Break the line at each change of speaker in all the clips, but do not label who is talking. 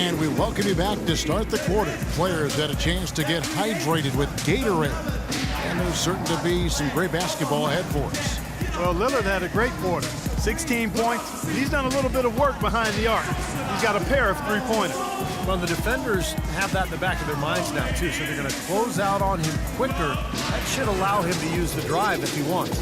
And we welcome you back to start the quarter. Players had a chance to get hydrated with Gatorade. And there's certain to be some great basketball ahead for us.
Well, Lillard had a great quarter. 16 points. He's done a little bit of work behind the arc. He's got a pair of three-pointers.
Well, the defenders have that in the back of their minds now, too, so they're going to close out on him quicker. That should allow him to use the drive if he wants.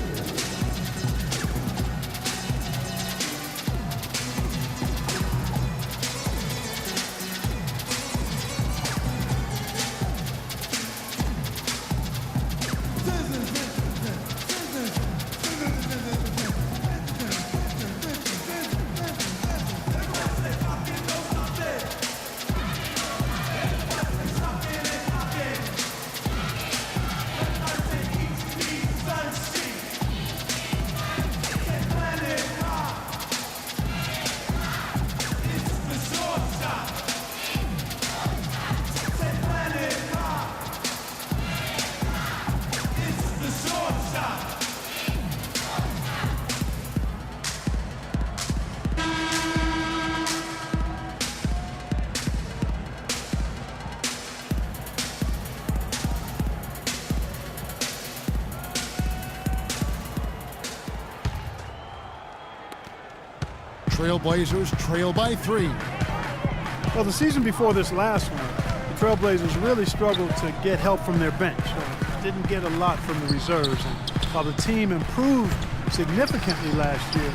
Trailblazers trail by 3.
Well, the season before this last one, the Trailblazers really struggled to get help from their bench. Didn't get a lot from the reserves. And while the team improved significantly last year,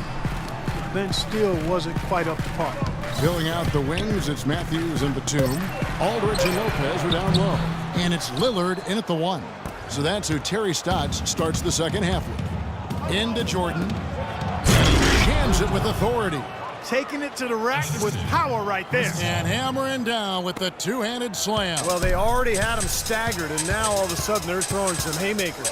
the bench still wasn't quite up to par.
Filling out the wings, it's Matthews and Batum. Aldridge and Lopez are down low. And it's Lillard in at the 1. So that's who Terry Stotts starts the second half with. Into Jordan. Jams it with authority.
Taking it to the rack with power right there.
And hammering down with the two-handed slam.
Well, they already had him staggered, and now all of a sudden they're throwing some haymakers.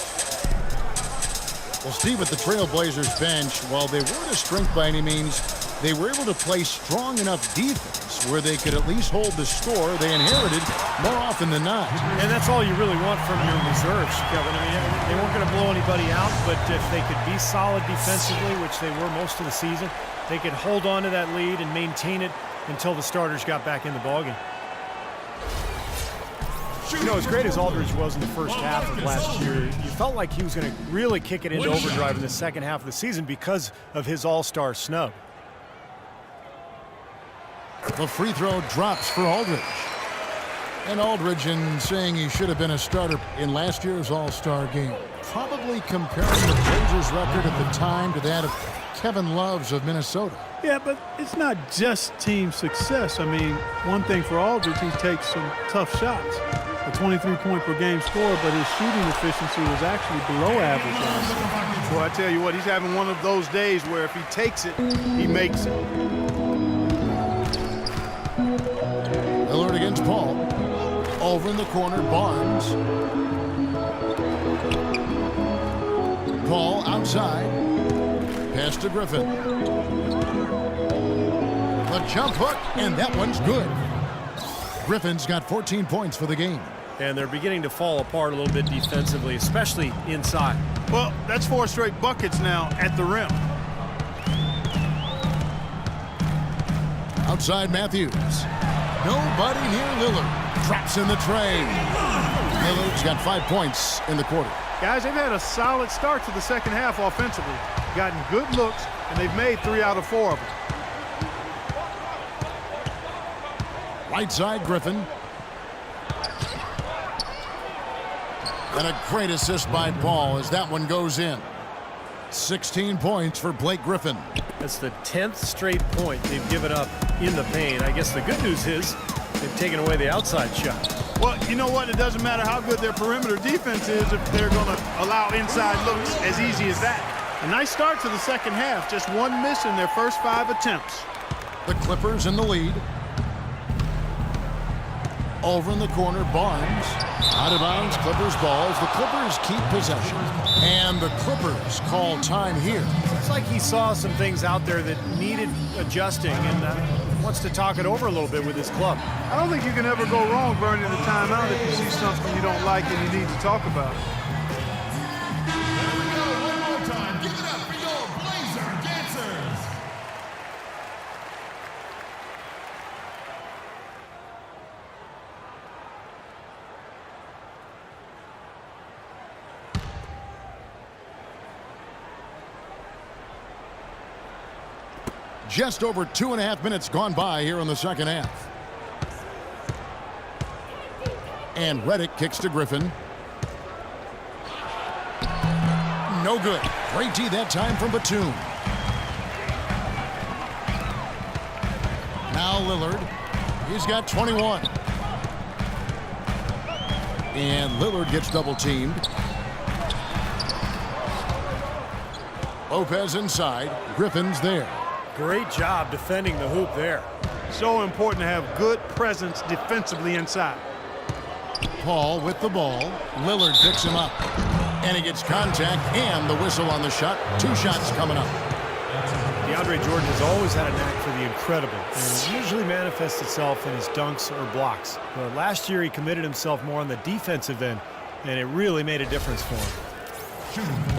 Well, Steve, at the Trailblazers bench, while they weren't a strength by any means, they were able to play strong enough defense where they could at least hold the score they inherited more often than not.
And that's all you really want from your reserves, Kevin. I mean, they weren't going to blow anybody out, but if they could be solid defensively, which they were most of the season, they could hold on to that lead and maintain it until the starters got back in the ballgame. You know, as great as Aldridge was in the first half of last year, you felt like he was going to really kick it into overdrive in the second half of the season because of his all-star snub.
The free throw drops for Aldridge. And Aldridge, in saying he should have been a starter in last year's All-Star game, probably comparing the Blazers record at the time to that of Kevin Love's of Minnesota.
Yeah, but it's not just team success. I mean, one thing for Aldridge, he takes some tough shots. A 23-point per game score, but his shooting efficiency was actually below average. Well, I tell you what, he's having one of those days where if he takes it, he makes it.
Lillard against Paul. Over in the corner, Barnes. Paul outside. Pass to Griffin. The jump hook, and that one's good. Griffin's got 14 points for the game.
And they're beginning to fall apart a little bit defensively, especially inside.
Well, that's 4 straight buckets now at the rim.
Outside Matthews. Nobody near Lillard. Drops in the tray. Lillard's got 5 points in the quarter.
Guys, they've had a solid start to the second half offensively. Gotten good looks, and they've made 3 out of 4 of them.
Right side, Griffin. And a great assist by Paul as that one goes in. 16 points for Blake Griffin.
That's the 10th straight point they've given up in the paint. I guess the good news is they've taken away the outside shot.
Well, you know what? It doesn't matter how good their perimeter defense is if they're going to allow inside looks as easy as that. A nice start to the second half. Just one miss in their first 5 attempts.
The Clippers in the lead. Over in the corner, Barnes. Out of bounds, Clippers ball as the Clippers keep possession. And the Clippers call time here.
It's like he saw some things out there that needed adjusting and wants to talk it over a little bit with his club.
I don't think you can ever go wrong burning a timeout if you see something you don't like and you need to talk about.
There we go, one more time. Give it up for your Blazer dancers.
Just over 2.5 minutes gone by here in the second half. And Reddick kicks to Griffin. No good. Great D that time from Batum. Now Lillard. He's got 21. And Lillard gets double teamed. Lopez inside. Griffin's there.
Great job defending the hoop there.
So important to have good presence defensively inside.
Paul with the ball. Lillard picks him up. And he gets contact and the whistle on the shot. 2 shots coming up.
DeAndre Jordan has always had a knack for the incredible, and it usually manifests itself in his dunks or blocks. But last year he committed himself more on the defensive end, and it really made a difference for him.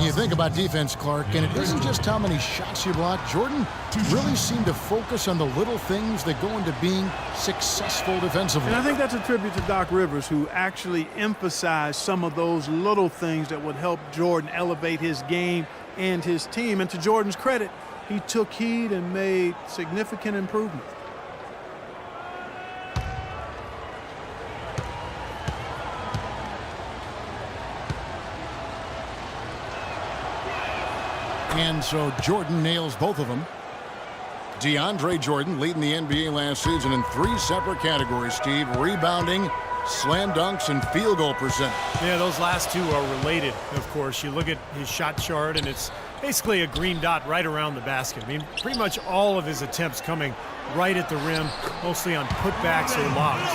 You think about defense, Clark, and it isn't just how many shots you block. Jordan really seemed to focus on the little things that go into being successful defensively.
And I think that's a tribute to Doc Rivers, who actually emphasized some of those little things that would help Jordan elevate his game and his team. And to Jordan's credit, he took heed and made significant improvement.
And so Jordan nails both of them. DeAndre Jordan leading the NBA last season in 3 separate categories, Steve. Rebounding, slam dunks, and field goal percentage.
Yeah, those last 2 are related, of course. You look at his shot chart, and it's basically a green dot right around the basket. I mean, pretty much all of his attempts coming right at the rim, mostly on putbacks or lobs.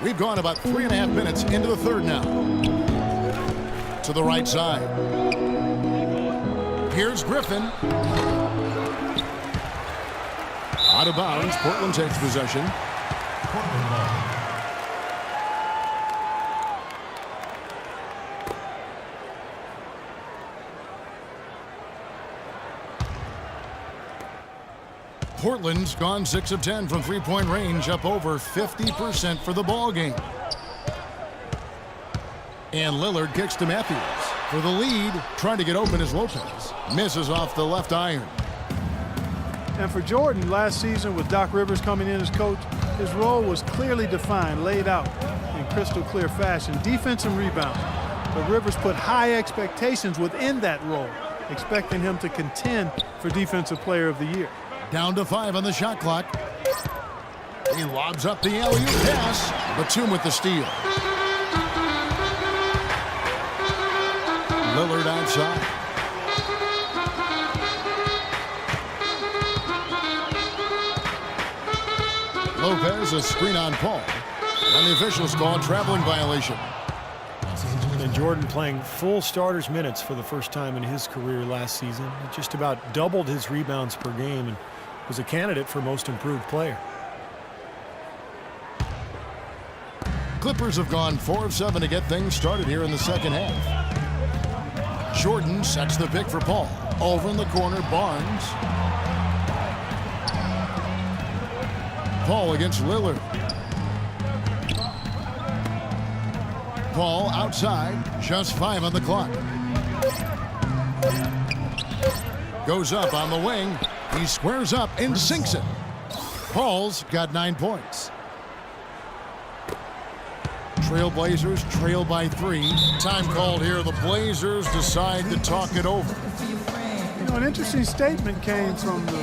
We've gone about 3.5 minutes into the third now. To the right side. Here's Griffin. Out of bounds. Portland takes possession. Portland's gone 6 of 10 from three-point range, up over 50% for the ball game. And Lillard kicks to Matthews. For the lead, trying to get open is Lopez. Misses off the left iron.
And for Jordan, last season with Doc Rivers coming in as coach, his role was clearly defined, laid out in crystal clear fashion, defense and rebound. But Rivers put high expectations within that role, expecting him to contend for Defensive Player of the Year.
Down to 5 on the shot clock. He lobs up the alley-oop pass. Batum with the steal. Lillard outside. Lopez, a screen on Paul. And the officials call a traveling violation.
And Jordan playing full starters minutes for the first time in his career last season. He just about doubled his rebounds per game and was a candidate for most improved player.
Clippers have gone 4 of 7 to get things started here in the second half. Jordan sets the pick for Paul. Over in the corner, Barnes. Paul against Lillard. Paul outside, just 5 on the clock. Goes up on the wing. He squares up and sinks it. Paul's got 9 points. Trailblazers trail by 3. Time called here. The Blazers decide to talk it over.
You know, an interesting statement came from the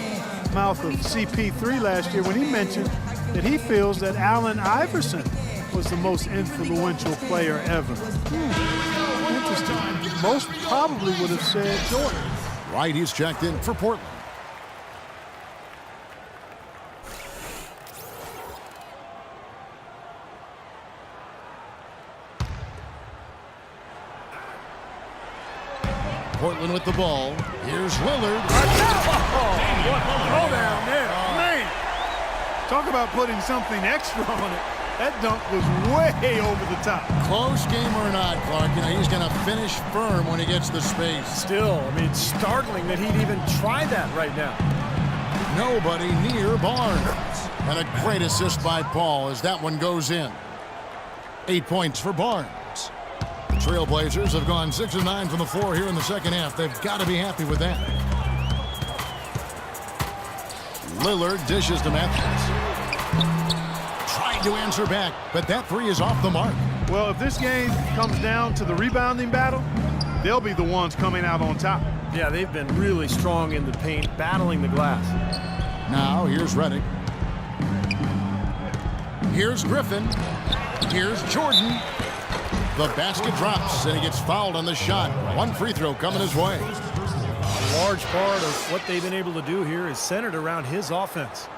mouth of CP3 last year when he mentioned that he feels that Allen Iverson was the most influential player ever. Interesting. Most probably would have said Jordan.
Right, he's checked in for Portland. Portland with the ball. Here's Lillard.
Oh, down there. Man. Talk about putting something extra on it. That dunk was way over the top.
Close game or not, Clark, you know, he's going to finish firm when he gets the space.
Still, I mean, it's startling that he'd even try that right now.
Nobody near Barnes. And a great assist by Paul as that one goes in. 8 points for Barnes. Trailblazers have gone 6 of 9 from the floor here in the second half. They've got to be happy with that. Lillard dishes to Matthews. Trying to answer back, but that three is off the mark.
Well, if this game comes down to the rebounding battle, they'll be the ones coming out on top.
Yeah, they've been really strong in the paint, battling the glass.
Now, here's Redick. Here's Griffin. Here's Jordan. The basket drops, and he gets fouled on the shot. One free throw coming his way.
A large part of what they've been able to do here is centered around his offense.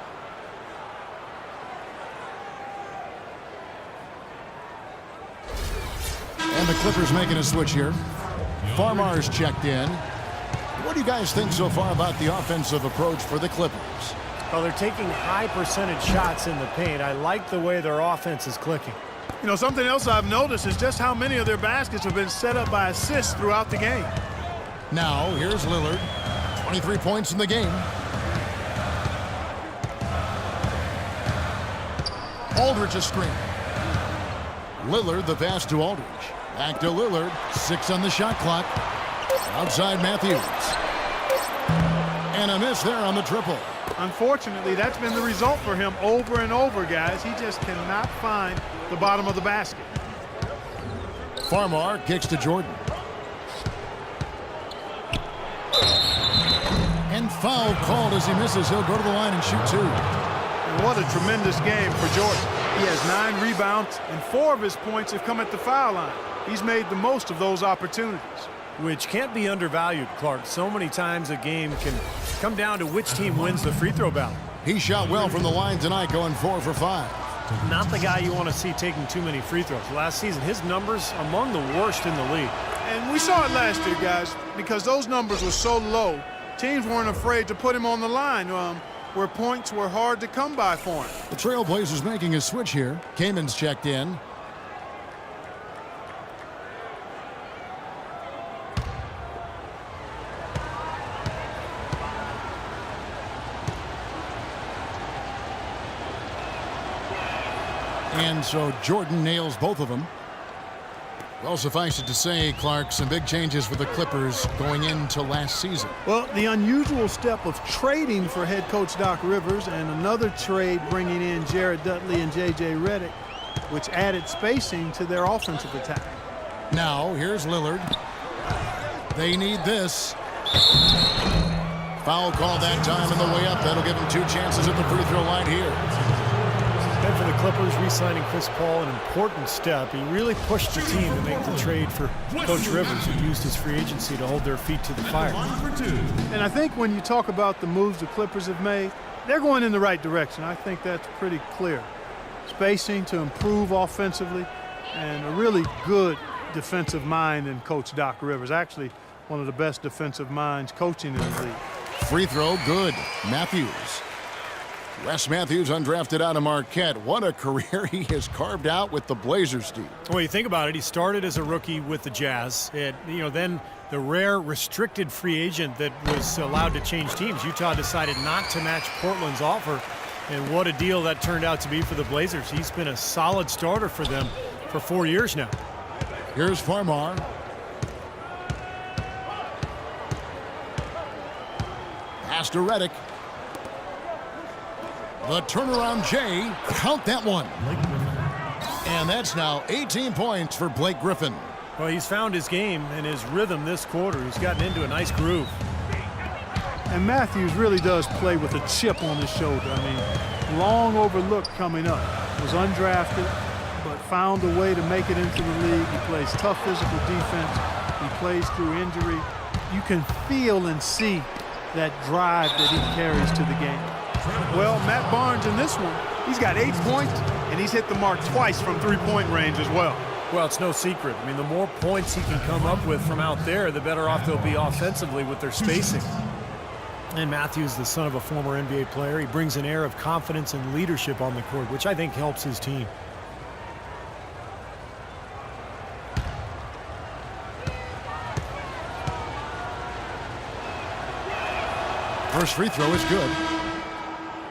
And the Clippers making a switch here. Farmar's checked in. What do you guys think so far about the offensive approach for the Clippers?
Well, they're taking high percentage shots in the paint. I like the way their offense is clicking.
You know, something else I've noticed is just how many of their baskets have been set up by assists throughout the game.
Now, here's Lillard. 23 points in the game. Aldridge a screen. Lillard the pass to Aldridge. Back to Lillard. 6 on the shot clock. Outside Matthews. And a miss there on the triple.
Unfortunately, that's been the result for him over and over, guys. He just cannot find the bottom of the basket.
Farmar kicks to Jordan. And foul called as he misses. He'll go to the line and shoot 2.
And what a tremendous game for Jordan. He has 9 rebounds, and 4 of his points have come at the foul line. He's made the most of those opportunities.
Which can't be undervalued, Clark. So many times a game can come down to which team wins the free throw battle.
He shot well from the line tonight, going 4 for 5.
Not the guy you want to see taking too many free throws. Last season, his numbers among the worst in the league.
And we saw it last year, guys, because those numbers were so low, teams weren't afraid to put him on the line where points were hard to come by for him.
The Trailblazers making a switch here. Kamen's checked in. And so Jordan nails both of them. Well, suffice it to say, Clark, some big changes for the Clippers going into last season.
Well, the unusual step of trading for head coach Doc Rivers and another trade bringing in Jared Dudley and J.J. Redick, which added spacing to their offensive attack.
Now, here's Lillard. They need this. Foul call that time on the way up. That'll give them 2 chances at the free throw line here.
And for the Clippers, re-signing Chris Paul, an important step. He really pushed the team to make the trade for Coach Rivers, who used his free agency to hold their feet to the fire.
And I think when you talk about the moves the Clippers have made, they're going in the right direction. I think that's pretty clear. Spacing to improve offensively, and a really good defensive mind in Coach Doc Rivers. Actually, one of the best defensive minds coaching in the league.
Free throw, good. Matthews. Wes Matthews, undrafted out of Marquette. What a career he has carved out with the Blazers, Steve.
Well, you think about it, he started as a rookie with the Jazz. Then the rare restricted free agent that was allowed to change teams. Utah decided not to match Portland's offer, and what a deal that turned out to be for the Blazers. He's been a solid starter for them for 4 years now.
Here's Farmar. Pass to Redick. The turnaround Jay, count that one. And that's now 18 points for Blake Griffin.
Well, he's found his game and his rhythm this quarter. He's gotten into a nice groove.
And Matthews really does play with a chip on his shoulder. I mean, long overlooked coming up. Was undrafted, but found a way to make it into the league. He plays tough physical defense. He plays through injury. You can feel and see that drive that he carries to the game. Well, Matt Barnes in this one, he's got 8 points, and he's hit the mark twice from three-point range as well.
Well, it's no secret. I mean, the more points he can come up with from out there, the better off they'll be offensively with their spacing. And Matthews, the son of a former NBA player, he brings an air of confidence and leadership on the court, which I think helps his team.
First free throw is good.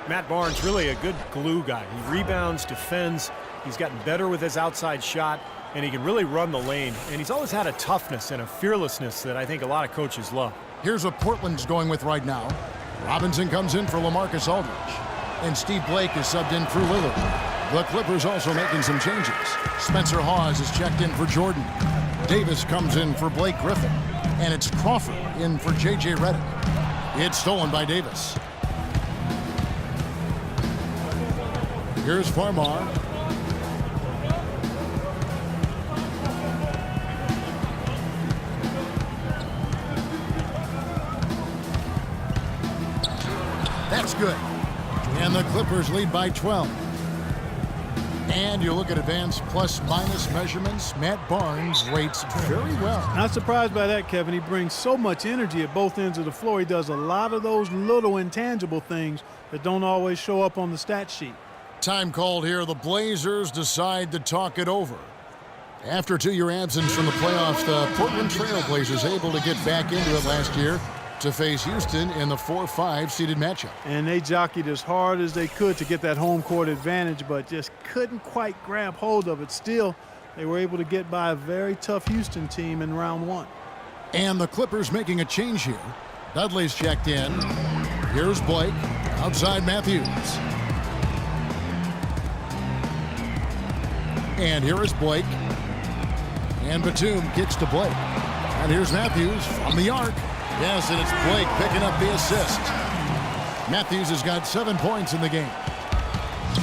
Matt Barnes, really a good glue guy. He rebounds, defends. He's gotten better with his outside shot. and he can really run the lane. And he's always had a toughness and a fearlessness that I think a lot of coaches love.
Here's what Portland's going with right now. Robinson comes in for LaMarcus Aldridge. And Steve Blake is subbed in for Lillard. The Clippers also making some changes. Spencer Hawes is checked in for Jordan. Davis comes in for Blake Griffin. And it's Crawford in for J.J. Redick. It's stolen by Davis. Here's Farmar. That's good. And the Clippers lead by 12. And you look at advanced plus-minus measurements, Matt Barnes rates very well.
Not surprised by that, Kevin. He brings so much energy at both ends of the floor. He does a lot of those little intangible things that don't always show up on the stat sheet.
Time called here. The Blazers decide to talk it over. After a 2-year absence from the playoffs, the Portland Trail Blazers able to get back into it last year to face Houston in the 4-5 seeded matchup.
And they jockeyed as hard as they could to get that home court advantage, but just couldn't quite grab hold of it. Still, they were able to get by a very tough Houston team in round 1.
And the Clippers making a change here. Dudley's checked in. Here's Blake. Outside Matthews. And here is Blake. And Batum kicks to Blake. And here's Matthews from the arc. Yes, and it's Blake picking up the assist. Matthews has got 7 points in the game.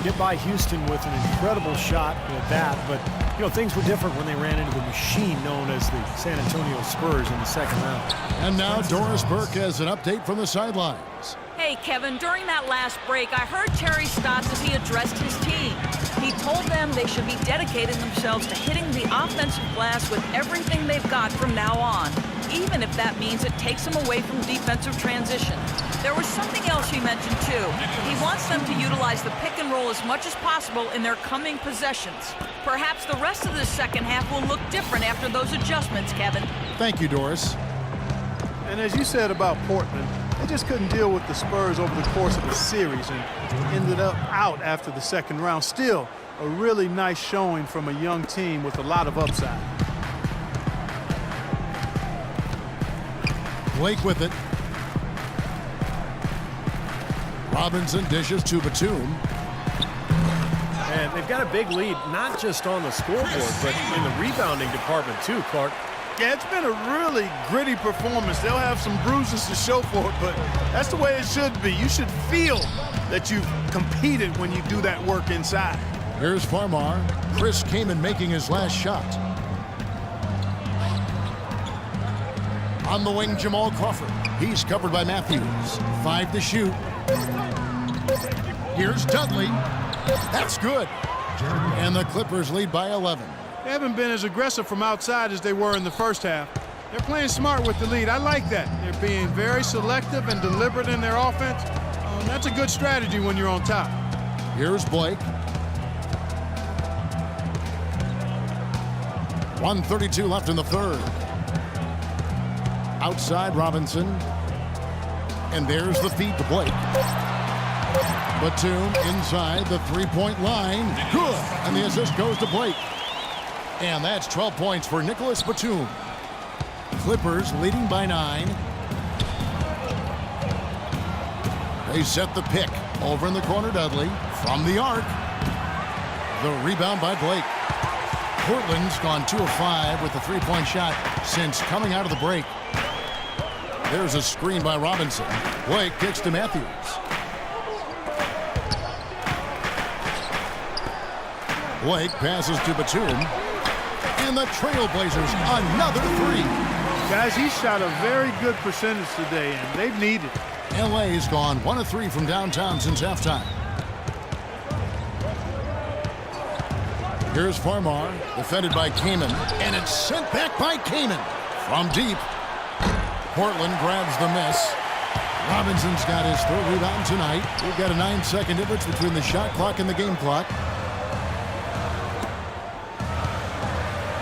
Get by Houston with an incredible shot at that, but you know, things were different when they ran into the machine known as the San Antonio Spurs in the second round.
And now Doris Burke has an update from the sidelines.
Hey, Kevin, during that last break, I heard Terry Stotts as he addressed his team. He told them they should be dedicating themselves to hitting the offensive glass with everything they've got from now on, even if that means it takes them away from defensive transition. There was something else he mentioned, too. He wants them to utilize the pick and roll as much as possible in their coming possessions. Perhaps the rest of the second half will look different after those adjustments, Kevin.
Thank you, Doris.
And as you said about Portland, they just couldn't deal with the Spurs over the course of the series and ended up out after the second round. Still, a really nice showing from a young team with a lot of upside.
Blake with it. Robinson dishes to Batum.
And they've got a big lead, not just on the scoreboard, but in the rebounding department too, Clark.
Yeah, it's been a really gritty performance. They'll have some bruises to show for it, but that's the way it should be. You should feel that you've competed when you do that work inside.
Here's Farmar. Chris Kaman making his last shot. On the wing, Jamal Crawford. He's covered by Matthews. 5 to shoot. Here's Dudley. That's good. And the Clippers lead by 11.
They haven't been as aggressive from outside as they were in the first half. They're playing smart with the lead. I like that. They're being very selective and deliberate in their offense. That's a good strategy when you're on top.
Here's Blake. 1:32 left in the third. Outside Robinson. And there's the feed to Blake. Batum inside the three-point line. Good. And the assist goes to Blake. And that's 12 points for Nicholas Batum. Clippers leading by 9. They set the pick. Over in the corner, Dudley. From the arc. The rebound by Blake. Portland's gone 2 of 5 with the three-point shot since coming out of the break. There's a screen by Robinson. Blake kicks to Matthews. Blake passes to Batum. And the Trailblazers, another 3.
Guys, he shot a very good percentage today, and they've needed it.
LA's gone 1 of 3 from downtown since halftime. Here's Farmar, defended by Kaman, and it's sent back by Kaman. From deep, Portland grabs the miss. Robinson's got his 3rd rebound tonight. We've got a 9-second difference between the shot clock and the game clock.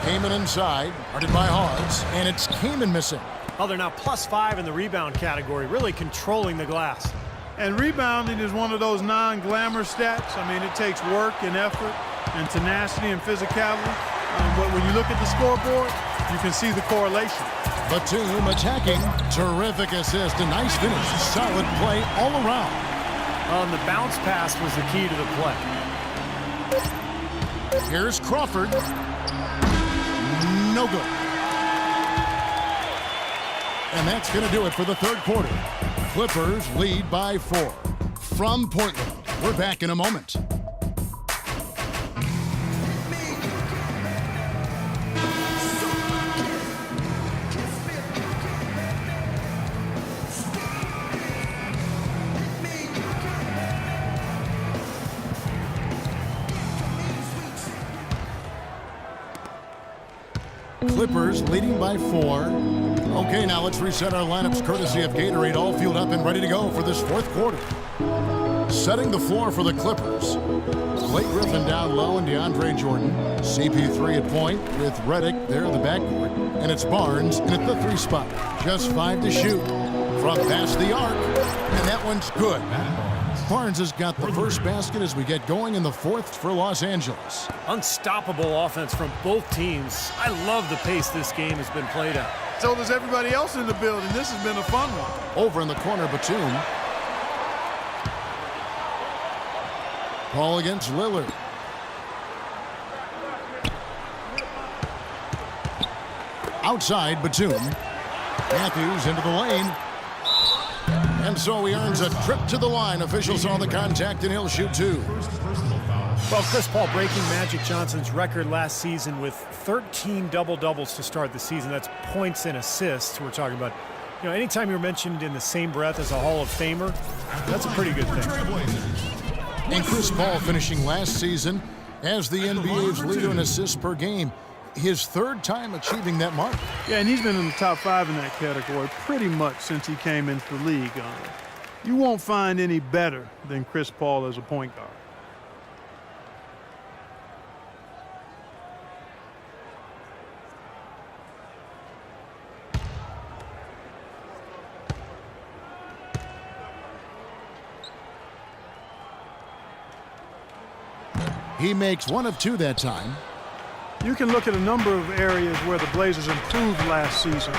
Kaman inside, guarded by Hawes, and it's Kaman missing.
Oh, they're now +5 in the rebound category, really controlling the glass.
And rebounding is one of those non-glamour stats. I mean, it takes work and effort and tenacity and physicality. When you look at the scoreboard, you can see the correlation.
Batum attacking. Terrific assist. A nice finish. Solid play all around.
The bounce pass was the key to the play.
Here's Crawford. No good. And that's going to do it for the third quarter. Clippers lead by 4. From Portland, we're back in a moment. Clippers leading by 4. Okay, now let's reset our lineups courtesy of Gatorade, all fueled up and ready to go for this fourth quarter. Setting the floor for the Clippers. Blake Griffin down low and DeAndre Jordan. CP3 at point with Redick there in the backcourt. And it's Barnes in at the 3 spot. Just 5 to shoot from past the arc. And that one's good. Barnes has got the first basket as we get going in the fourth for Los Angeles.
Unstoppable offense from both teams. I love the pace this game has been played at.
So does everybody else in the building. This has been a fun one.
Over in the corner, Batum. Ball against Lillard. Outside, Batum. Matthews into the lane. And so he earns a trip to the line. Officials saw the contact, and he'll shoot 2.
Well, Chris Paul breaking Magic Johnson's record last season with 13 double-doubles to start the season. That's points and assists we're talking about. You know, anytime you're mentioned in the same breath as a Hall of Famer, that's a pretty good thing.
And Chris Paul finishing last season as the NBA's leader in assists per game. His third time achieving that mark.
Yeah, and he's been in the top 5 in that category pretty much since he came into the league. You won't find any better than Chris Paul as a point guard.
He makes 1 of 2 that time.
You can look at a number of areas where the Blazers improved last season.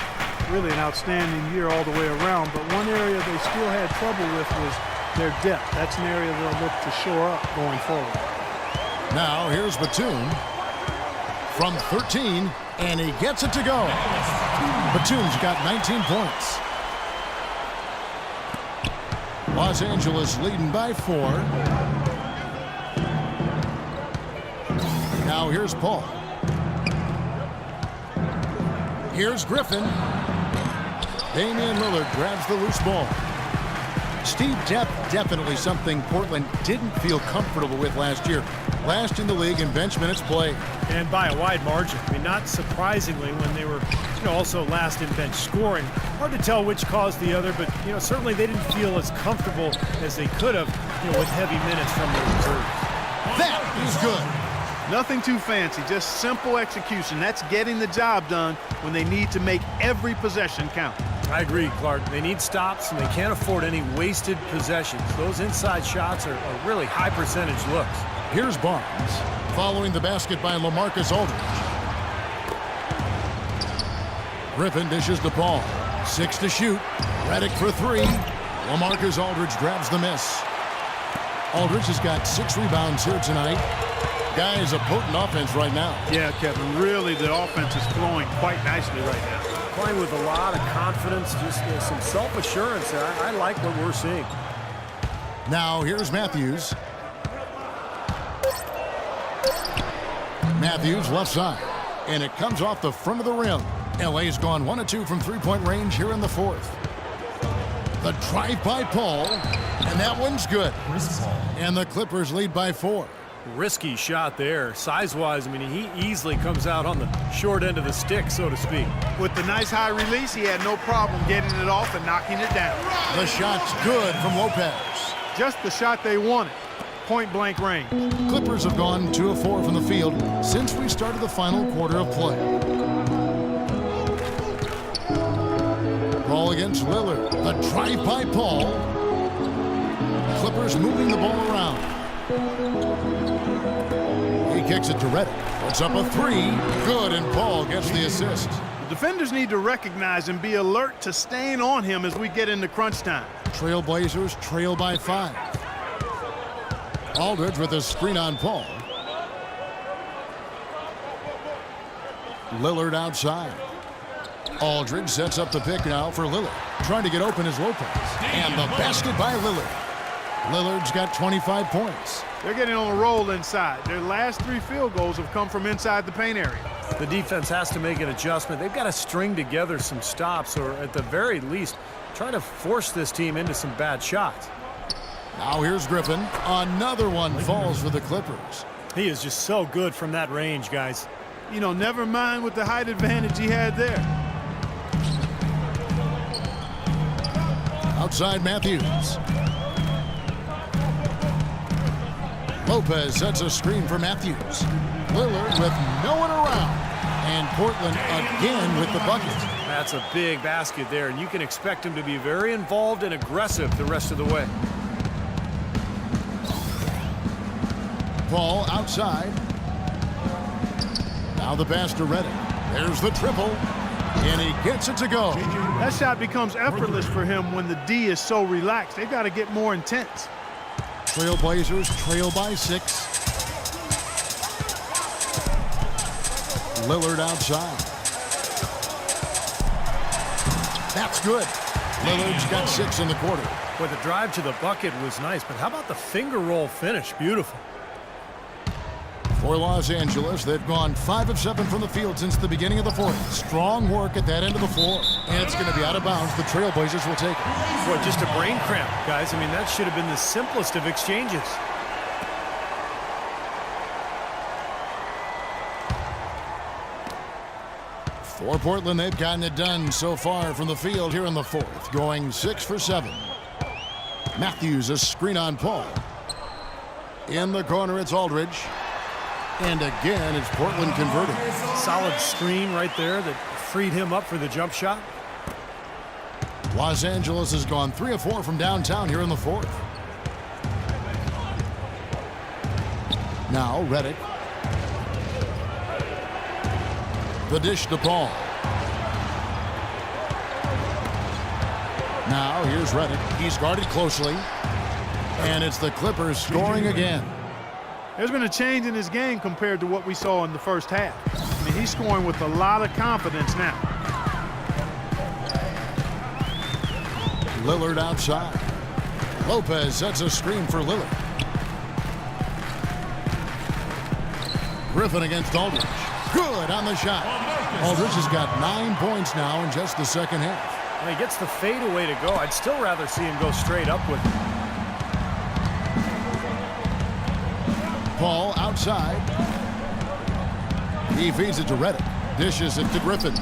Really an outstanding year all the way around, but one area they still had trouble with was their depth. That's an area they'll look to shore up going forward.
Now here's Batum from 13, and he gets it to go. Batum's got 19 points. Los Angeles leading by 4. Now here's Paul. Here's Griffin. Damian Lillard grabs the loose ball. Steve, depth definitely something Portland didn't feel comfortable with last year. Last in the league in bench minutes played.
And by a wide margin. I mean, not surprisingly when they were, also last in bench scoring. Hard to tell which caused the other, but, certainly they didn't feel as comfortable as they could have, with heavy minutes from their reserves.
That is good.
Nothing too fancy, just simple execution. That's getting the job done when they need to make every possession count.
I agree, Clark. They need stops, and they can't afford any wasted possessions. Those inside shots are really high percentage looks.
Here's Barnes, following the basket by LaMarcus Aldridge. Griffin dishes the ball. 6 to shoot. Redick for 3. LaMarcus Aldridge grabs the miss. Aldridge has got 6 rebounds here tonight. Guy is a potent offense right now.
Yeah, Kevin, really the offense is flowing quite nicely right now.
Playing with a lot of confidence, just some self-assurance. I like what we're seeing.
Now here's Matthews. Matthews left side, and it comes off the front of the rim. LA's gone 1 of 2 from 3-point range here in the fourth. The drive by Paul, and that one's good. And the Clippers lead by 4.
Risky shot there. Size-wise, I mean, he easily comes out on the short end of the stick, so to speak.
With the nice high release, he had no problem getting it off and knocking it down.
The shot's good from Lopez.
Just the shot they wanted. Point-blank range.
Clippers have gone 2 of 4 from the field since we started the final quarter of play. Ball against Lillard. The drive by Paul. Clippers moving the ball around. He kicks it to Reddick. Puts up a three. Good, and Paul gets the assist.
The defenders need to recognize and be alert to staying on him as we get into crunch time.
Trailblazers trail by 5. Aldridge with a screen on Paul. Lillard outside. Aldridge sets up the pick now for Lillard. Trying to get open is Lopez. And the basket by Lillard. Lillard's got 25 points.
They're getting on a roll inside. Their last 3 field goals have come from inside the paint area.
The defense has to make an adjustment. They've got to string together some stops, or at the very least, try to force this team into some bad shots.
Now here's Griffin. Another one falls for the Clippers.
He is just so good from that range, guys.
You know, never mind with the height advantage he had there.
Outside Matthews. Lopez sets a screen for Matthews. Lillard with no one around. And Portland again with the bucket.
That's a big basket there, and you can expect him to be very involved and aggressive the rest of the way.
Paul outside. Now the pass to Reddick. There's the triple. And he gets it to go.
That shot becomes effortless for him when the D is so relaxed. They've got to get more intense.
Trailblazers trail by 6. Lillard outside. That's good. Lillard's got 6 in the quarter.
Boy, the drive to the bucket was nice, but how about the finger roll finish? Beautiful.
For Los Angeles, they've gone 5 of 7 from the field since the beginning of the 4th. Strong work at that end of the floor. And it's going to be out of bounds. The Trailblazers will take it.
Boy, just a brain cramp, guys. I mean, that should have been the simplest of exchanges.
For Portland, they've gotten it done so far from the field here in the 4th, going 6 for 7. Matthews, a screen on Paul. In the corner, it's Aldridge. And again, it's Portland converting.
Solid screen right there that freed him up for the jump shot.
Los Angeles has gone 3 of 4 from downtown here in the 4th. Now, Reddick. The dish to Paul. Now, here's Reddick. He's guarded closely. And it's the Clippers scoring again.
There's been a change in his game compared to what we saw in the first half. I mean, he's scoring with a lot of confidence now.
Lillard outside. Lopez sets a screen for Lillard. Griffin against Aldridge. Good on the shot. Aldridge has got 9 points now in just the second half.
When he gets the fadeaway to go, I'd still rather see him go straight up with it.
Paul outside. He feeds it to Reddick. Dishes it to Griffin.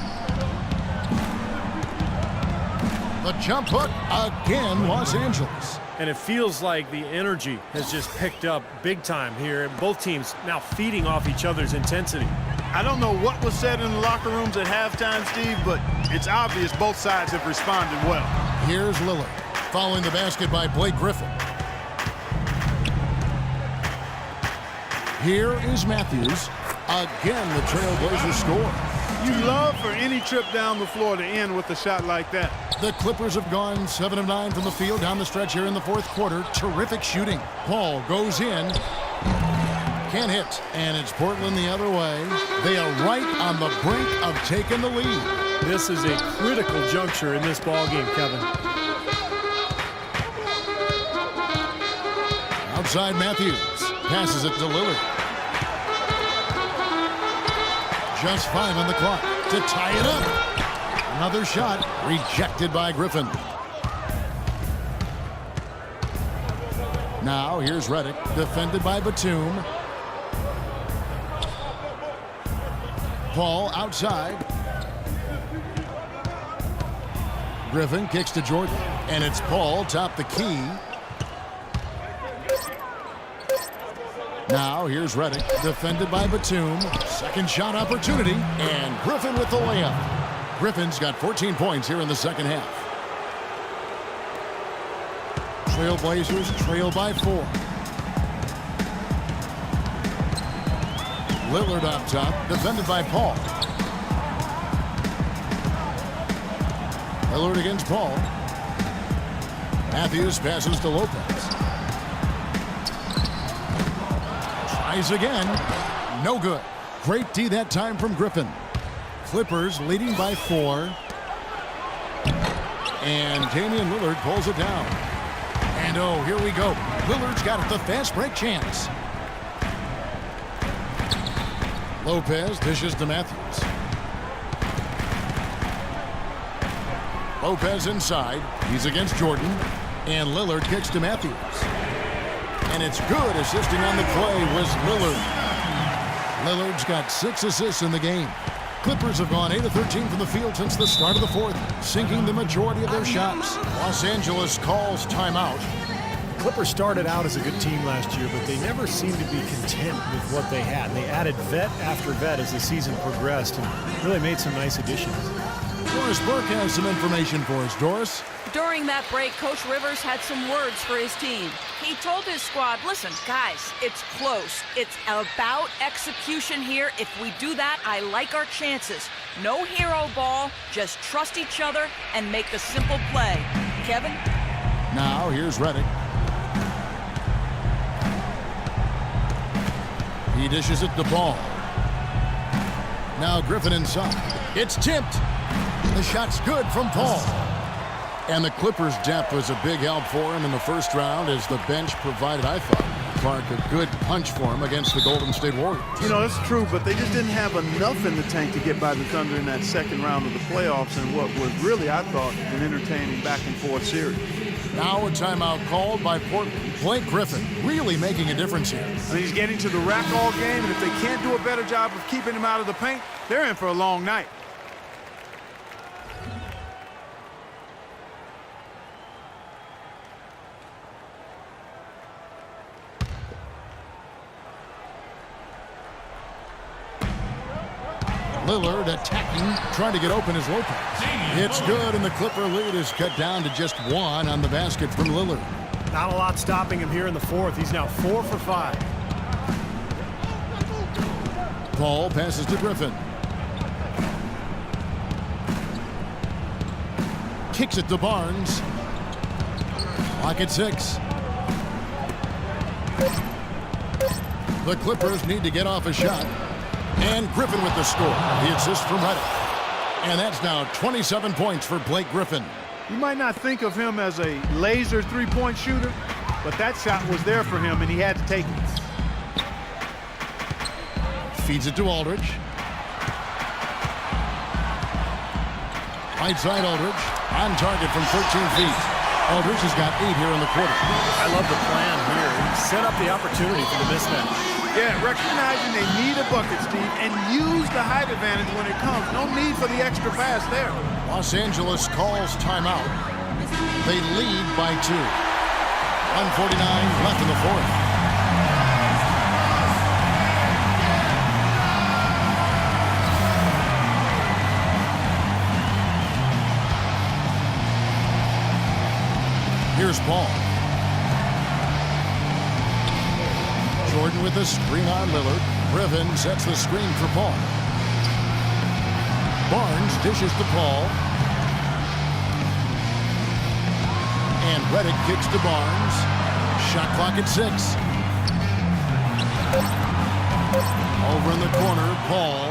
The jump hook again, Los Angeles.
And it feels like the energy has just picked up big time here. Both teams now feeding off each other's intensity.
I don't know what was said in the locker rooms at halftime, Steve, but it's obvious both sides have responded well.
Here's Lillard, following the basket by Blake Griffin. Here is Matthews. Again, the Trailblazers score.
You love for any trip down the floor to end with a shot like that.
The Clippers have gone 7 of 9 from the field down the stretch here in the 4th quarter. Terrific shooting. Paul goes in. Can't hit. And it's Portland the other way. They are right on the brink of taking the lead.
This is a critical juncture in this ballgame, Kevin.
Outside Matthews. Passes it to Lillard. Just 5 on the clock to tie it up. Another shot rejected by Griffin. Now here's Reddick, defended by Batum. Paul outside. Griffin kicks to Jordan, and it's Paul top the key. Now here's Reddick, defended by Batum. Second shot opportunity, and Griffin with the layup. Griffin's got 14 points here in the second half. Trailblazers trail by 4. Lillard up top, defended by Paul. Lillard against Paul. Matthews passes to Lopez. Tries again. No good. Great D that time from Griffin. Clippers leading by 4. And Damian Lillard pulls it down. And oh, here we go. Lillard's got it, the fast break chance. Lopez dishes to Matthews. Lopez inside. He's against Jordan. And Lillard kicks to Matthews. And it's good. Assisting on the play was Lillard. Lillard's got 6 assists in the game. Clippers have gone 8 of 13 from the field since the start of the 4th, sinking the majority of their shots. Los Angeles calls timeout.
Clippers started out as a good team last year, but they never seemed to be content with what they had. They added vet after vet as the season progressed and really made some nice additions.
Doris Burke has some information for us. Doris?
During that break, Coach Rivers had some words for his team. He told his squad, listen, guys, it's close. It's about execution here. If we do that, I like our chances. No hero ball, just trust each other and make the simple play. Kevin?
Now, here's Redick. He dishes it to Ball. Now Griffin inside. It's tipped. The shot's good from Paul. And the Clippers' depth was a big help for him in the first round as the bench provided, I thought, Clark, a good punch for him against the Golden State Warriors.
You know, it's true, but they just didn't have enough in the tank to get by the Thunder in that second round of the playoffs and what was really, I thought, an entertaining back-and-forth series.
Now a timeout called by Portland. Blake Griffin really making a difference here.
I mean, he's getting to the rack all game, and if they can't do a better job of keeping him out of the paint, they're in for a long night.
Lillard attacking, trying to get open as Lopez. It's good, and the Clipper lead is cut down to just 1 on the basket from Lillard.
Not a lot stopping him here in the 4th. He's now 4 for 5.
Paul passes to Griffin. Kicks it to Barnes. Clock at 6. The Clippers need to get off a shot. And Griffin with the score. The assist from Redick. And that's now 27 points for Blake Griffin.
You might not think of him as a laser three-point shooter, but that shot was there for him, and he had to take it.
Feeds it to Aldridge. Right side Aldridge. On target from 13 feet. Aldridge has got 8 here in the quarter.
I love the plan here. Set up the opportunity for the mismatch.
Yeah, recognizing they need a bucket, Steve, and use the height advantage when it comes. No need for the extra pass there.
Los Angeles calls timeout. They lead by 2. 1:49 left in the 4th. Here's Paul. Jordan with the screen on Lillard. Griffin sets the screen for Paul. Barnes dishes to Paul. And Redick kicks to Barnes. Shot clock at 6. Over in the corner, Paul.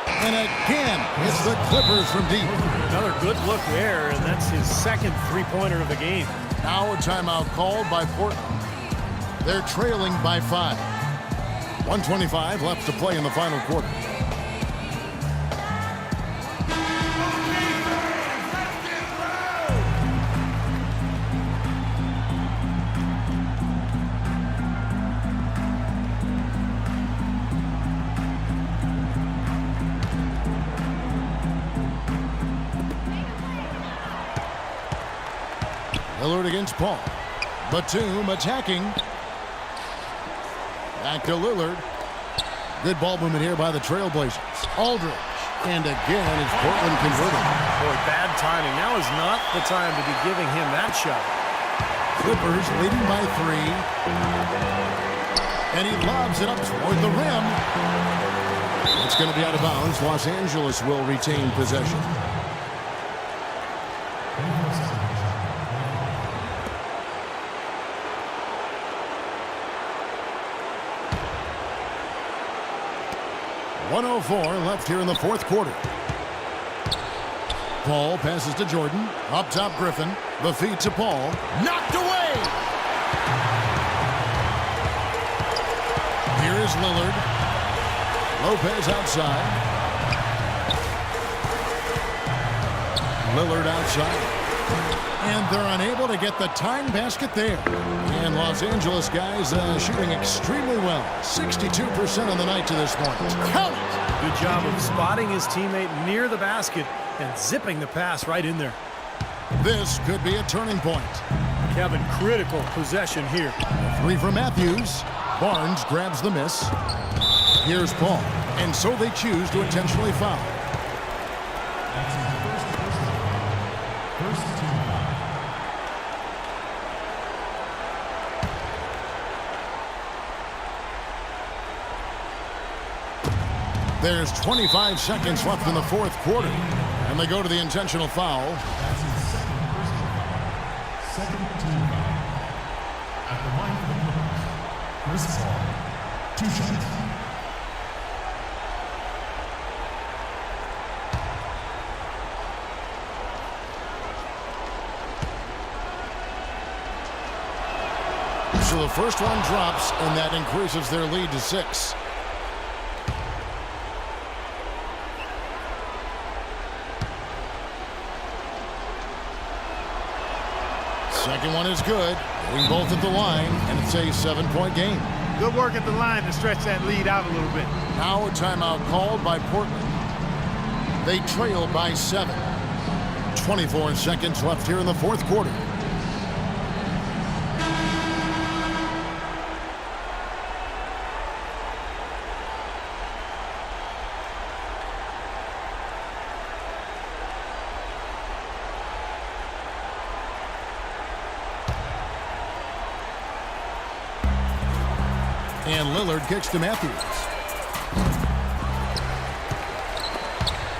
And again, it's the Clippers from deep.
Another good look there, and that's his second three-pointer of the game.
Now a timeout called by Portland. They're trailing by 5. 1:25 left to play in the final quarter. Lillard against Paul. Batum attacking. Back to Lillard. Good ball movement here by the Trailblazers. Aldridge. And again, it's Portland converting.
Boy, bad timing. Now is not the time to be giving him that shot.
Clippers leading by 3. And he lobs it up toward the rim. It's going to be out of bounds. Los Angeles will retain possession. .104 left here in the fourth quarter. Paul passes to Jordan. Up top, Griffin. The feed to Paul. Knocked away! Here is Lillard. Lopez outside. Lillard outside. And they're unable to get the tying basket there. And Los Angeles guys shooting extremely well. 62% on the night to this point. Count it!
Good job of spotting his teammate near the basket and zipping the pass right in there.
This could be a turning point.
Kevin, critical possession here.
Three from Matthews. Barnes grabs the miss. Here's Paul. And so they choose to intentionally foul. There's 25 seconds left in the fourth quarter. And they go to the intentional foul.
Second team foul. At the line for the Clippers, Chris Paul. 2 shots.
So the first one drops, and that increases their lead to 6. Second one is good. Hitting both at the line, and it's a 7-point game.
Good work at the line to stretch that lead out a little bit.
Now a timeout called by Portland. They trail by 7. 24 seconds left here in the fourth quarter. And Lillard kicks to Matthews.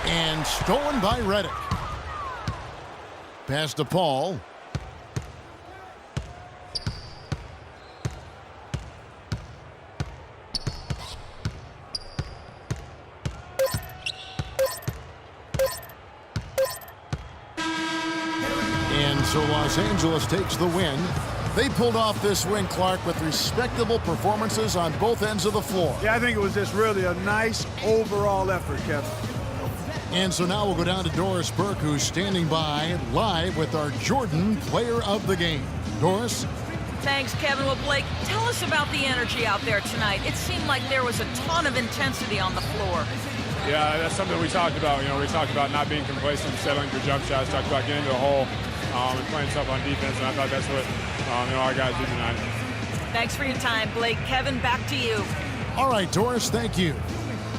And stolen by Redick. Pass to Paul. And so Los Angeles takes the win. They pulled off this win, Clark, with respectable performances on both ends of the floor.
Yeah, I think it was just really a nice overall effort, Kevin.
And so now we'll go down to Doris Burke, who's standing by live with our Jordan Player of the Game. Doris?
Thanks, Kevin. Well, Blake, tell us about the energy out there tonight. It seemed like there was a ton of intensity on the floor.
Yeah, that's something we talked about. You know, we talked about not being complacent, settling for jump shots, talked about getting to the hole and playing stuff on defense, and I thought that's what our guys did tonight.
Thanks for your time, Blake. Kevin, back to you.
All right, Doris, thank you.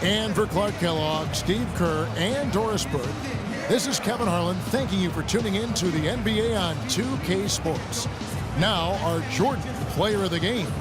And for Clark Kellogg, Steve Kerr, and Doris Burke, this is Kevin Harlan thanking you for tuning in to the NBA on 2K Sports. Now, our Jordan Player of the Game.